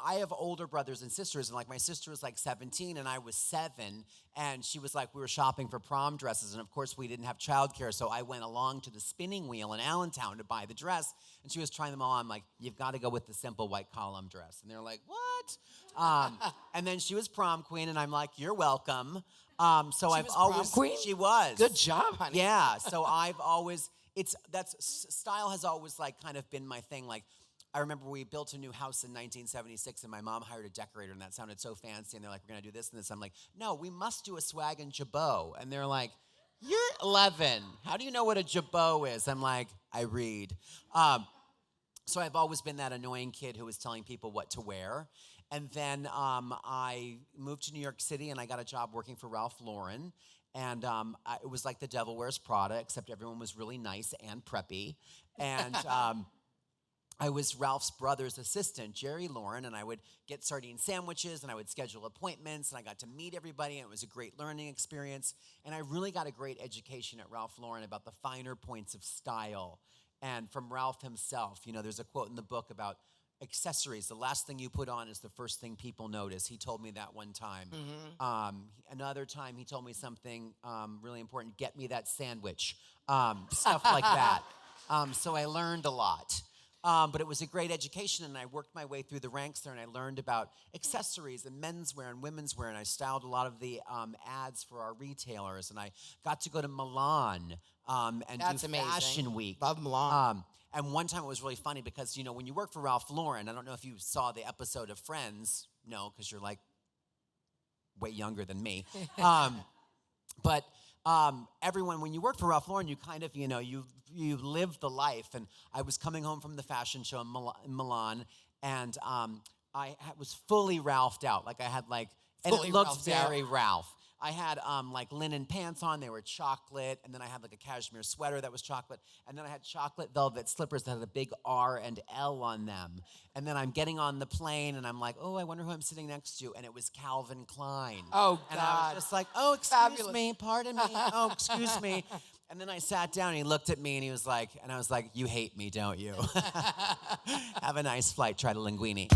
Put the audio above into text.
I have older brothers and sisters, and like my sister was like 17 and I was 7, and she was like, we were shopping for prom dresses, and of course we didn't have childcare, so I went along to the spinning wheel in Allentown to buy the dress, and she was trying them all. I'm like, you've got to go with the simple white column dress. And they're like, what? And then she was prom queen, and I'm like, you're welcome. So I've always, prom queen? She was. Good job, honey. Yeah, so I've always, style has always like kind of been my thing. Like, I remember we built a new house in 1976, and my mom hired a decorator, and that sounded so fancy. And they're like, we're going to do this and this. I'm like, no, we must do a swag and jabot. And they're like, you're 11. How do you know what a jabot is? I'm like, I read. So I've always been that annoying kid who was telling people what to wear. And then I moved to New York City, and I got a job working for Ralph Lauren. And it was like the Devil Wears Prada, except everyone was really nice and preppy. And I was Ralph's brother's assistant, Jerry Lauren, and I would get sardine sandwiches, and I would schedule appointments, and I got to meet everybody, and it was a great learning experience. And I really got a great education at Ralph Lauren about the finer points of style. And from Ralph himself, you know, there's a quote in the book about accessories. The last thing you put on is the first thing people notice. He told me that one time. Mm-hmm. Another time he told me something really important, get me that sandwich, stuff like that. So I learned a lot. But it was a great education, and I worked my way through the ranks there, and I learned about accessories and menswear and women's wear, and I styled a lot of the ads for our retailers, and I got to go to Milan and That's do amazing. Fashion Week. Love Milan. And one time it was really funny because, you know, when you work for Ralph Lauren, I don't know if you saw the episode of Friends. No, because you're like way younger than me. But everyone, when you work for Ralph Lauren, you kind of, you know, you live the life. And I was coming home from the fashion show in Milan, and I was fully Ralphed out. Like I had like, and it looked very Ralph. I had like linen pants on, they were chocolate, and then I had like a cashmere sweater that was chocolate, and then I had chocolate velvet slippers that had a big R and L on them. And then I'm getting on the plane, and I'm like, oh, I wonder who I'm sitting next to, and it was Calvin Klein. Oh, God. And I was just like, oh, excuse me, pardon me, oh, excuse me. And then I sat down, and he looked at me, and he was like, and I was like, you hate me, don't you? Have a nice flight, try to linguine.